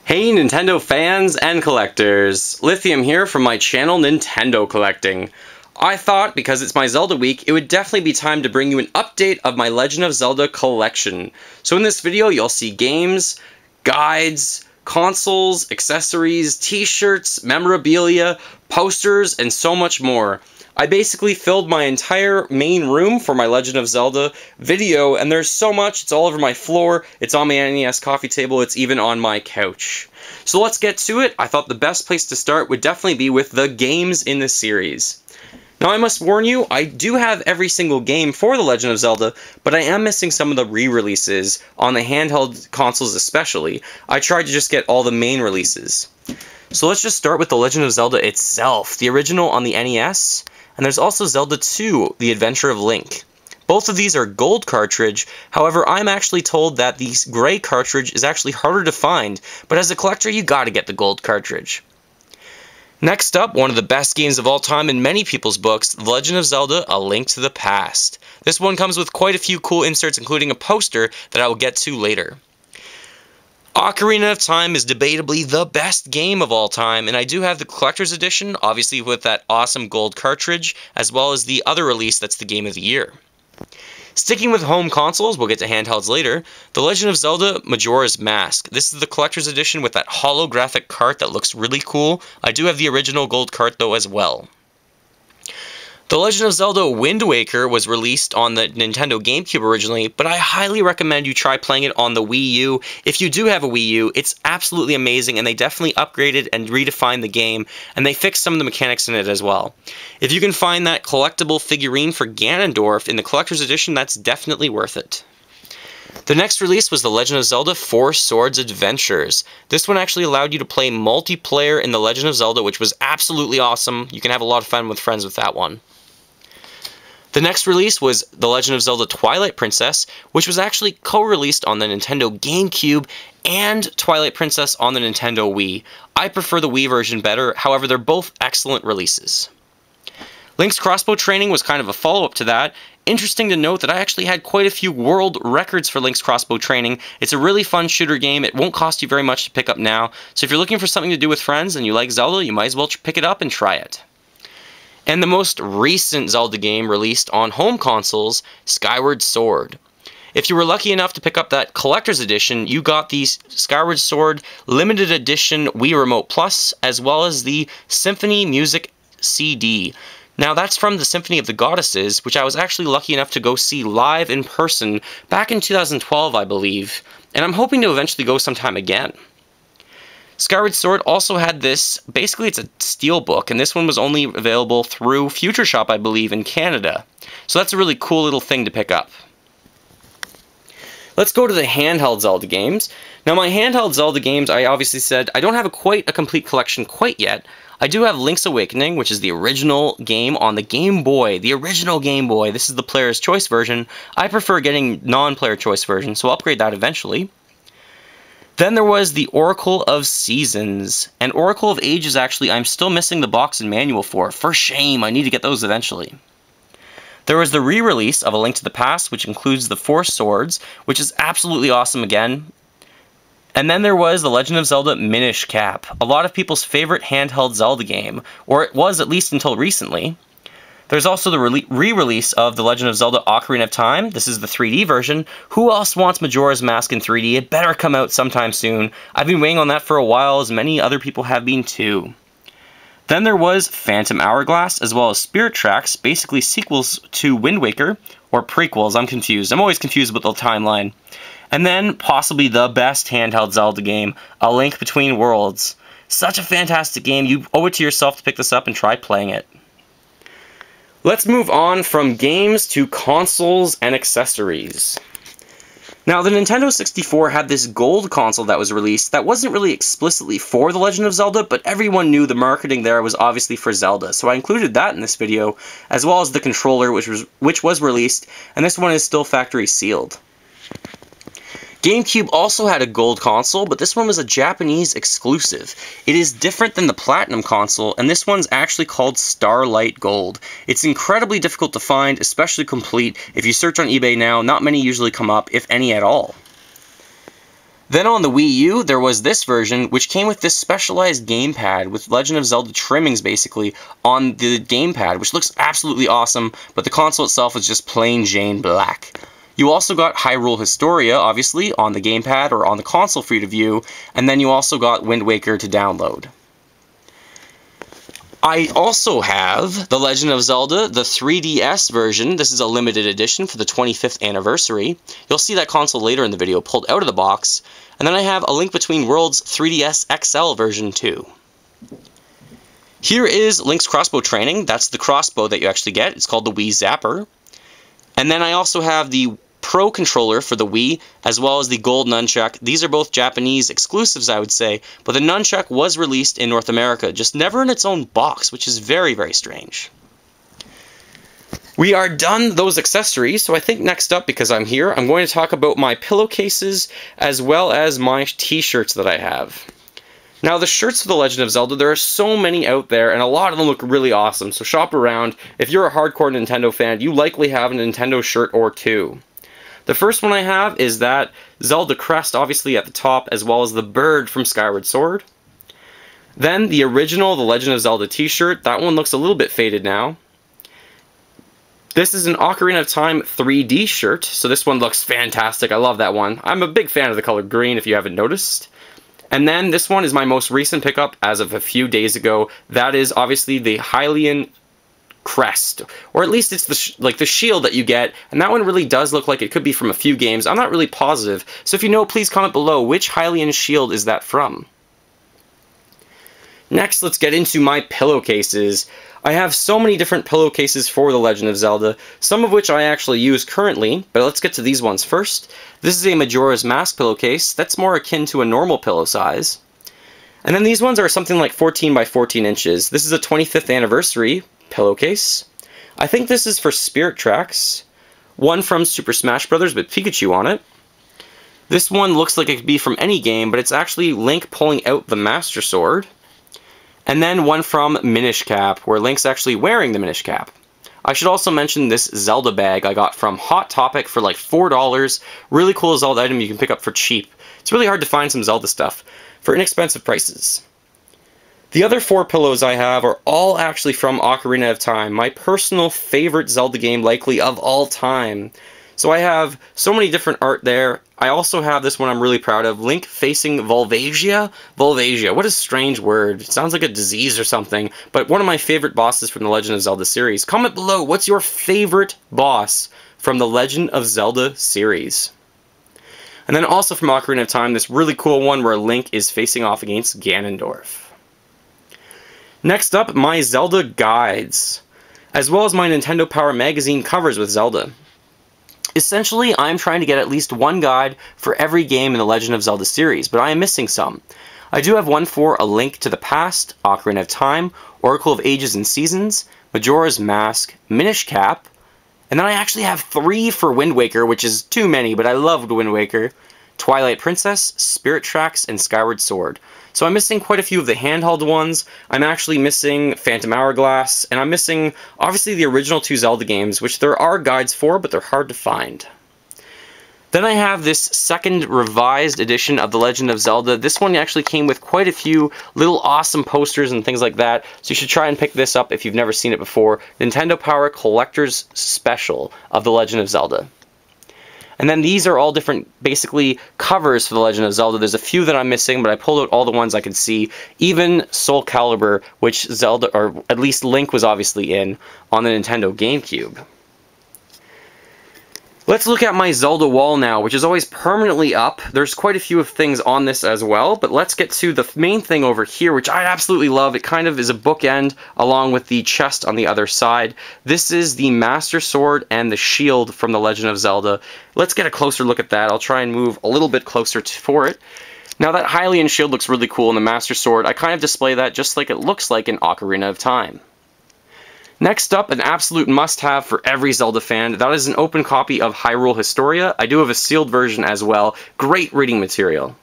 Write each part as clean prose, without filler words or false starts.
Hey Nintendo fans and collectors, Lithium here from my channel Nintendo Collecting. I thought, because it's my Zelda week, it would definitely be time to bring you an update of my Legend of Zelda collection. So in this video you'll see games, guides, consoles, accessories, t-shirts, memorabilia, posters, and so much more. I basically filled my entire main room for my Legend of Zelda video, and there's so much, it's all over my floor, it's on my NES coffee table, it's even on my couch. So let's get to it. I thought the best place to start would definitely be with the games in the series. Now I must warn you, I do have every single game for The Legend of Zelda, but I am missing some of the re-releases, on the handheld consoles especially. I tried to just get all the main releases. So let's just start with The Legend of Zelda itself, the original on the NES, and there's also Zelda 2, The Adventure of Link. Both of these are gold cartridge, however I'm actually told that the gray cartridge is actually harder to find, but as a collector you gotta get the gold cartridge. Next up, one of the best games of all time in many people's books, The Legend of Zelda: A Link to the Past. This one comes with quite a few cool inserts, including a poster that I will get to later. Ocarina of Time is debatably the best game of all time, and I do have the collector's edition, obviously with that awesome gold cartridge, as well as the other release that's the Game of the Year. Sticking with home consoles, we'll get to handhelds later, The Legend of Zelda: Majora's Mask. This is the collector's edition with that holographic cart that looks really cool. I do have the original gold cart though as well. The Legend of Zelda Wind Waker was released on the Nintendo GameCube originally, but I highly recommend you try playing it on the Wii U. If you do have a Wii U, it's absolutely amazing, and they definitely upgraded and redefined the game, and they fixed some of the mechanics in it as well. If you can find that collectible figurine for Ganondorf in the collector's edition, that's definitely worth it. The next release was The Legend of Zelda 4 Swords Adventures. This one actually allowed you to play multiplayer in The Legend of Zelda, which was absolutely awesome. You can have a lot of fun with friends with that one. The next release was The Legend of Zelda Twilight Princess, which was actually co-released on the Nintendo GameCube and Twilight Princess on the Nintendo Wii. I prefer the Wii version better, however they're both excellent releases. Link's Crossbow Training was kind of a follow-up to that. Interesting to note that I actually had quite a few world records for Link's Crossbow Training. It's a really fun shooter game. It won't cost you very much to pick up now, so if you're looking for something to do with friends and you like Zelda, you might as well pick it up and try it. And the most recent Zelda game released on home consoles, Skyward Sword. If you were lucky enough to pick up that collector's edition, you got the Skyward Sword Limited Edition Wii Remote Plus, as well as the Symphony Music CD. Now that's from the Symphony of the Goddesses, which I was actually lucky enough to go see live in person back in 2012, I believe, and I'm hoping to eventually go sometime again. Skyward Sword also had this, basically it's a steelbook, and this one was only available through Future Shop, I believe, in Canada. So that's a really cool little thing to pick up. Let's go to the handheld Zelda games. Now my handheld Zelda games, I obviously said, I don't have quite a complete collection quite yet. I do have Link's Awakening, which is the original game on the Game Boy, the original Game Boy. This is the player's choice version. I prefer getting non-player choice version, so I'll upgrade that eventually. Then there was the Oracle of Seasons, and Oracle of Ages actually I'm still missing the box and manual for shame, I need to get those eventually. There was the re-release of A Link to the Past, which includes the 4 Swords, which is absolutely awesome again. And then there was The Legend of Zelda Minish Cap, a lot of people's favorite handheld Zelda game, or it was at least until recently. There's also the re-release of The Legend of Zelda Ocarina of Time. This is the 3D version. Who else wants Majora's Mask in 3D? It better come out sometime soon. I've been waiting on that for a while, as many other people have been too. Then there was Phantom Hourglass, as well as Spirit Tracks, basically sequels to Wind Waker, or prequels, I'm confused. I'm always confused with the timeline. And then, possibly the best handheld Zelda game, A Link Between Worlds. Such a fantastic game, you owe it to yourself to pick this up and try playing it. Let's move on from games to consoles and accessories. Now, the Nintendo 64 had this gold console that was released that wasn't really explicitly for The Legend of Zelda, but everyone knew the marketing there was obviously for Zelda, so I included that in this video, as well as the controller which was released, and this one is still factory sealed. GameCube also had a gold console, but this one was a Japanese exclusive. It is different than the Platinum console, and this one's actually called Starlight Gold. It's incredibly difficult to find, especially complete. If you search on eBay now, not many usually come up, if any at all. Then on the Wii U, there was this version, which came with this specialized gamepad with Legend of Zelda trimmings, basically, on the gamepad, which looks absolutely awesome, but the console itself is just plain Jane black. You also got Hyrule Historia, obviously, on the gamepad or on the console for you to view, and then you also got Wind Waker to download. I also have The Legend of Zelda, the 3DS version. This is a limited edition for the 25th anniversary. You'll see that console later in the video pulled out of the box. And then I have A Link Between Worlds 3DS XL version 2. Here is Link's crossbow training. That's the crossbow that you actually get. It's called the Wii Zapper. And then I also have the Pro controller for the Wii, as well as the Gold Nunchuck. These are both Japanese exclusives, I would say, but the Nunchuck was released in North America, just never in its own box, which is very, very strange. We are done those accessories, so I think next up, because I'm here, I'm going to talk about my pillowcases, as well as my t-shirts that I have. Now, the shirts for The Legend of Zelda, there are so many out there, and a lot of them look really awesome, so shop around. If you're a hardcore Nintendo fan, you likely have a Nintendo shirt or two. The first one I have is that Zelda crest, obviously, at the top, as well as the bird from Skyward Sword. Then the original The Legend of Zelda t-shirt. That one looks a little bit faded now. This is an Ocarina of Time 3D shirt, so this one looks fantastic. I love that one. I'm a big fan of the color green, if you haven't noticed. And then this one is my most recent pickup as of a few days ago. That is obviously the Hylian crest, or at least it's the shield that you get, and that one really does look like it could be from a few games. I'm not really positive, so if you know, please comment below which Hylian shield is that from. Next, let's get into my pillowcases. I have so many different pillowcases for The Legend of Zelda, some of which I actually use currently, but let's get to these ones first. This is a Majora's Mask pillowcase. That's more akin to a normal pillow size. And then these ones are something like 14 by 14 inches. This is a 25th anniversary pillowcase. I think this is for Spirit Tracks. One from Super Smash Bros. With Pikachu on it. This one looks like it could be from any game, but it's actually Link pulling out the Master Sword. And then one from Minish Cap, where Link's actually wearing the Minish Cap. I should also mention this Zelda bag I got from Hot Topic for like $4. Really cool Zelda item you can pick up for cheap. It's really hard to find some Zelda stuff for inexpensive prices. The other 4 pillows I have are all actually from Ocarina of Time, my personal favorite Zelda game likely of all time. So I have so many different art there. I also have this one I'm really proud of, Link facing Volvagia? Volvagia, what a strange word. It sounds like a disease or something, but one of my favorite bosses from the Legend of Zelda series. Comment below, what's your favorite boss from the Legend of Zelda series? And then also from Ocarina of Time, this really cool one where Link is facing off against Ganondorf. Next up, my Zelda guides, as well as my Nintendo Power magazine covers with Zelda. Essentially, I'm trying to get at least one guide for every game in the Legend of Zelda series, but I am missing some. I do have one for A Link to the Past, Ocarina of Time, Oracle of Ages and Seasons, Majora's Mask, Minish Cap, and then I actually have 3 for Wind Waker, which is too many, but I loved Wind Waker, Twilight Princess, Spirit Tracks, and Skyward Sword. So I'm missing quite a few of the handheld ones. I'm actually missing Phantom Hourglass, and I'm missing, obviously, the original 2 Zelda games, which there are guides for, but they're hard to find. Then I have this second revised edition of The Legend of Zelda. This one actually came with quite a few little awesome posters and things like that, so you should try and pick this up if you've never seen it before. Nintendo Power Collector's Special of The Legend of Zelda. And then these are all different, basically, covers for The Legend of Zelda. There's a few that I'm missing, but I pulled out all the ones I could see. Even Soul Calibur, which Zelda, or at least Link was obviously in, on the Nintendo GameCube. Let's look at my Zelda wall now, which is always permanently up. There's quite a few of things on this as well, but let's get to the main thing over here, which I absolutely love. It kind of is a bookend along with the chest on the other side. This is the Master Sword and the shield from The Legend of Zelda. Let's get a closer look at that. I'll try and move a little bit closer for it. Now that Hylian shield looks really cool in the Master Sword. I kind of display that just like it looks like in Ocarina of Time. Next up, an absolute must-have for every Zelda fan. That is an open copy of Hyrule Historia. I do have a sealed version as well. Great reading material.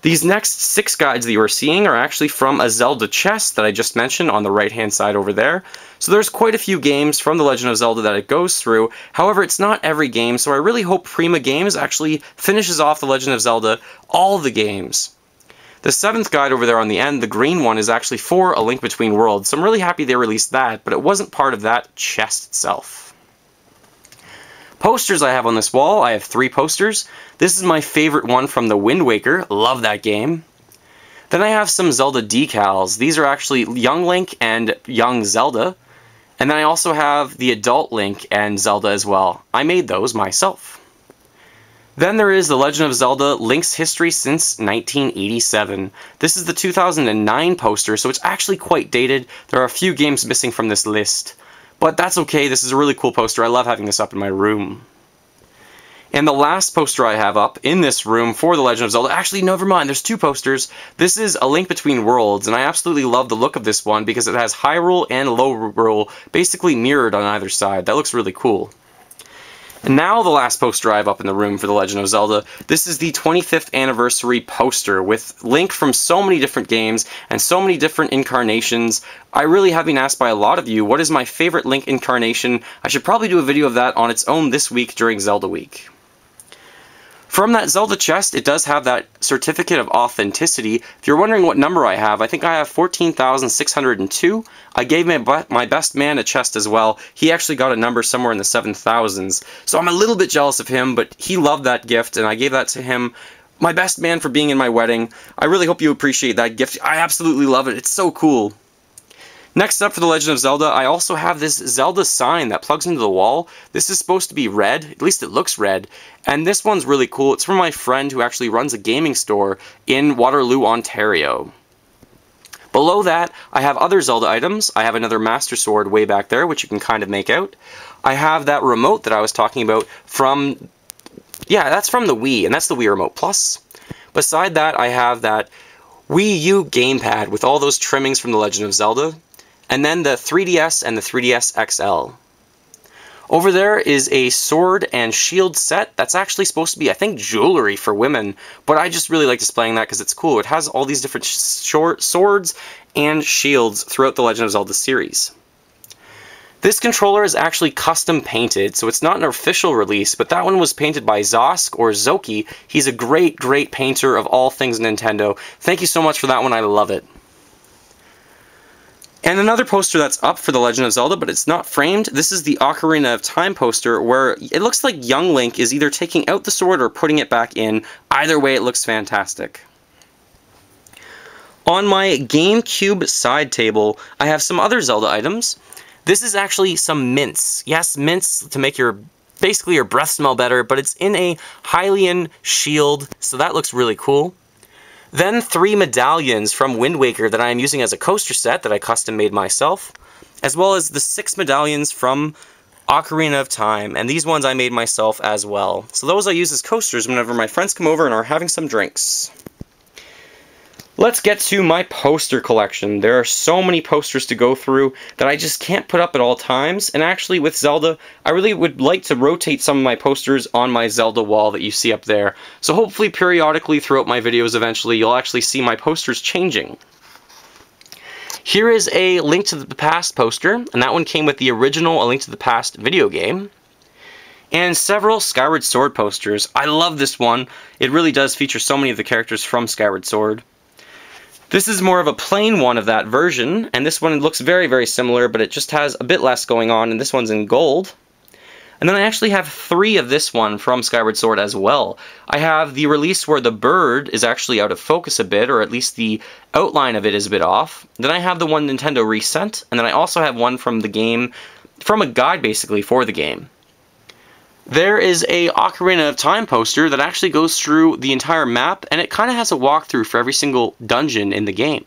These next 6 guides that you are seeing are actually from a Zelda chest that I just mentioned on the right-hand side over there. So there's quite a few games from The Legend of Zelda that it goes through. However, it's not every game, so I really hope Prima Games actually finishes off The Legend of Zelda, all the games. The 7th guide over there on the end, the green one, is actually for A Link Between Worlds, so I'm really happy they released that, but it wasn't part of that chest itself. Posters I have on this wall, I have 3 posters. This is my favorite one from the Wind Waker, love that game. Then I have some Zelda decals. These are actually Young Link and Young Zelda. And then I also have the Adult Link and Zelda as well. I made those myself. Then there is The Legend of Zelda Link's History Since 1987. This is the 2009 poster, so it's actually quite dated. There are a few games missing from this list. But that's okay, this is a really cool poster. I love having this up in my room. And the last poster I have up in this room for The Legend of Zelda, actually, never mind, there's 2 posters. This is A Link Between Worlds, and I absolutely love the look of this one because it has Hyrule and Lorule basically mirrored on either side. That looks really cool. And now the last poster I have up in the room for The Legend of Zelda. This is the 25th anniversary poster with Link from so many different games and so many different incarnations. I really have been asked by a lot of you, what is my favorite Link incarnation? I should probably do a video of that on its own this week during Zelda Week. From that Zelda chest, it does have that certificate of authenticity. If you're wondering what number I think I have 14,602. I gave my best man a chest as well. He actually got a number somewhere in the 7,000s. So I'm a little bit jealous of him, but he loved that gift, and I gave that to him. My best man for being in my wedding. I really hope you appreciate that gift. I absolutely love it. It's so cool. Next up for The Legend of Zelda, I also have this Zelda sign that plugs into the wall. This is supposed to be red, at least it looks red, and this one's really cool. It's from my friend who actually runs a gaming store in Waterloo, Ontario. Below that, I have other Zelda items. I have another Master Sword way back there, which you can kind of make out. I have that remote that I was talking about from, yeah, that's from the Wii, and that's the Wii Remote Plus. Beside that, I have that Wii U gamepad with all those trimmings from The Legend of Zelda. And then the 3DS and the 3DS XL. Over there is a sword and shield set that's actually supposed to be, I think, jewelry for women, but I just really like displaying that because it's cool. It has all these different swords and shields throughout the Legend of Zelda series. This controller is actually custom painted, so it's not an official release, but that one was painted by Zosk or Zoki. He's a great, great painter of all things Nintendo. Thank you so much for that one, I love it. And another poster that's up for The Legend of Zelda, but it's not framed. This is the Ocarina of Time poster, where it looks like young Link is either taking out the sword or putting it back in. Either way, it looks fantastic. On my GameCube side table, I have some other Zelda items. This is actually some mints. Yes, mints to make basically your breath smell better, but it's in a Hylian shield, so that looks really cool. Then 3 medallions from Wind Waker that I am using as a coaster set that I custom made myself, as well as the 6 medallions from Ocarina of Time, and these ones I made myself as well. So those I use as coasters whenever my friends come over and are having some drinks. Let's get to my poster collection. There are so many posters to go through that I just can't put up at all times, and actually with Zelda, I really would like to rotate some of my posters on my Zelda wall that you see up there. So hopefully periodically throughout my videos eventually you'll actually see my posters changing. Here is a Link to the Past poster, and that one came with the original A Link to the Past video game. And several Skyward Sword posters. I love this one. It really does feature so many of the characters from Skyward Sword. This is more of a plain one of that version, and this one looks very, very similar, but it just has a bit less going on, and this one's in gold. And then I actually have 3 of this one from Skyward Sword as well. I have the release where the bird is actually out of focus a bit, or at least the outline of it is a bit off. Then I have the one Nintendo resent, and then I also have one from the game, from a guide basically for the game. There is a Ocarina of Time poster that actually goes through the entire map, and it kind of has a walkthrough for every single dungeon in the game.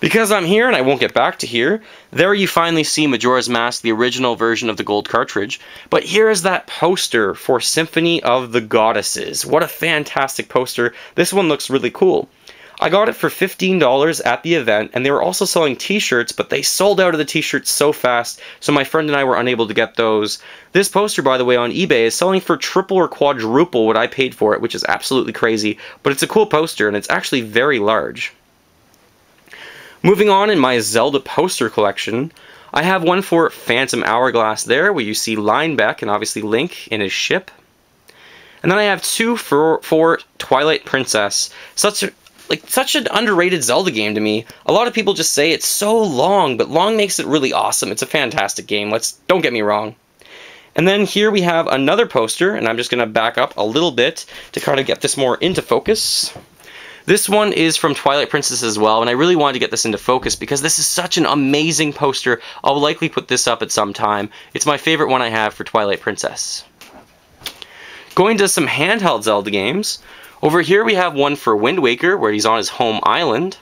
Because I'm here, and I won't get back to here, there you finally see Majora's Mask, the original version of the gold cartridge. But here is that poster for Symphony of the Goddesses. What a fantastic poster. This one looks really cool. I got it for $15 at the event, and they were also selling t-shirts, but they sold out of the t-shirts so fast, so my friend and I were unable to get those. This poster, by the way, on eBay is selling for triple or quadruple what I paid for it, which is absolutely crazy, but it's a cool poster, and it's actually very large. Moving on in my Zelda poster collection, I have one for Phantom Hourglass there, where you see Linebeck and obviously Link in his ship. And then I have two for Twilight Princess. Such an underrated Zelda game to me. A lot of people just say it's so long, but long makes it really awesome. It's a fantastic game. Don't get me wrong. And then here we have another poster, and I'm just going to back up a little bit to kind of get this more into focus. This one is from Twilight Princess as well, and I really wanted to get this into focus because this is such an amazing poster. I'll likely put this up at some time. It's my favorite one I have for Twilight Princess. Going to some handheld Zelda games. Over here we have one for Wind Waker, where he's on his home island.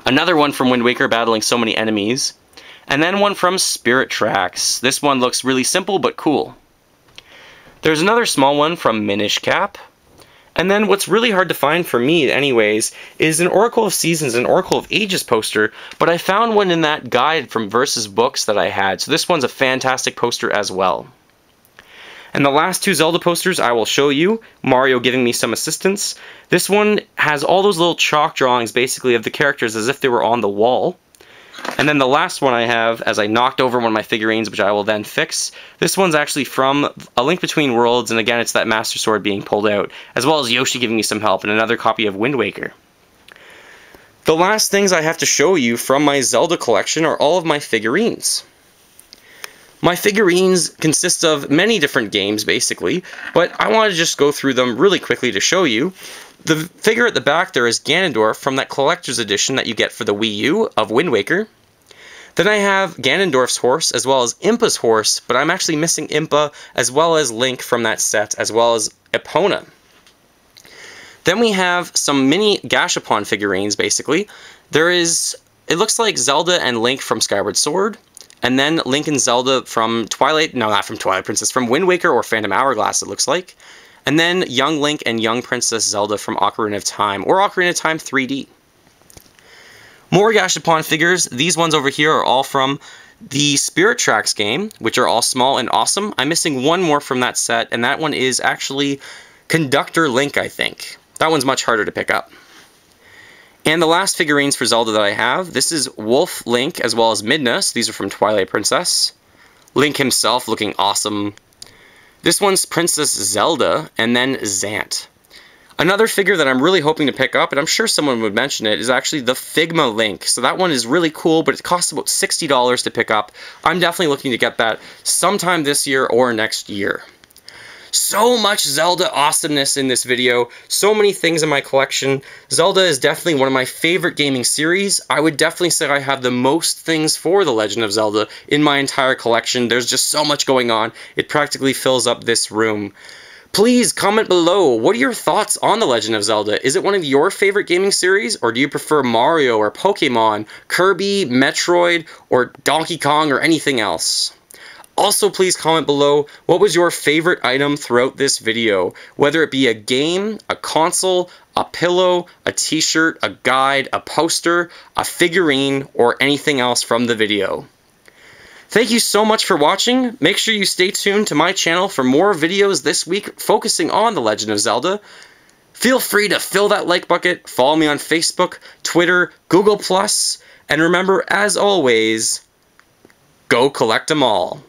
Another one from Wind Waker, battling so many enemies. And then one from Spirit Tracks. This one looks really simple but cool. There's another small one from Minish Cap. And then what's really hard to find for me anyways is an Oracle of Seasons and Oracle of Ages poster, but I found one in that guide from Versus Books that I had, so this one's a fantastic poster as well. And the last two Zelda posters I will show you, Mario giving me some assistance. This one has all those little chalk drawings basically of the characters as if they were on the wall. And then the last one I have, as I knocked over one of my figurines, which I will then fix, this one's actually from A Link Between Worlds, and again it's that Master Sword being pulled out, as well as Yoshi giving me some help, and another copy of Wind Waker. The last things I have to show you from my Zelda collection are all of my figurines. My figurines consist of many different games, basically, but I want to just go through them really quickly to show you. The figure at the back there is Ganondorf from that collector's edition that you get for the Wii U of Wind Waker. Then I have Ganondorf's horse as well as Impa's horse, but I'm actually missing Impa as well as Link from that set, as well as Epona. Then we have some mini Gashapon figurines, basically. It looks like Zelda and Link from Skyward Sword, and then Link and Zelda from from Wind Waker or Phantom Hourglass, it looks like. And then Young Link and Young Princess Zelda from Ocarina of Time, or Ocarina of Time 3D. More Gashapon figures. These ones over here are all from the Spirit Tracks game, which are all small and awesome. I'm missing one more from that set, and that one is actually Conductor Link, I think. That one's much harder to pick up. And the last figurines for Zelda that I have, this is Wolf Link as well as Midna. So these are from Twilight Princess. Link himself looking awesome. This one's Princess Zelda, and then Zant. Another figure that I'm really hoping to pick up, and I'm sure someone would mention it, is actually the Figma Link. So that one is really cool, but it costs about $60 to pick up. I'm definitely looking to get that sometime this year or next year. So much Zelda awesomeness in this video, so many things in my collection. Zelda is definitely one of my favorite gaming series. I would definitely say I have the most things for The Legend of Zelda in my entire collection. There's just so much going on, it practically fills up this room. Please comment below, what are your thoughts on The Legend of Zelda? Is it one of your favorite gaming series, or do you prefer Mario or Pokemon, Kirby, Metroid, or Donkey Kong, or anything else? Also, please comment below, what was your favorite item throughout this video? Whether it be a game, a console, a pillow, a t-shirt, a guide, a poster, a figurine, or anything else from the video. Thank you so much for watching. Make sure you stay tuned to my channel for more videos this week focusing on The Legend of Zelda. Feel free to fill that like bucket, follow me on Facebook, Twitter, Google+, and remember, as always, go collect them all.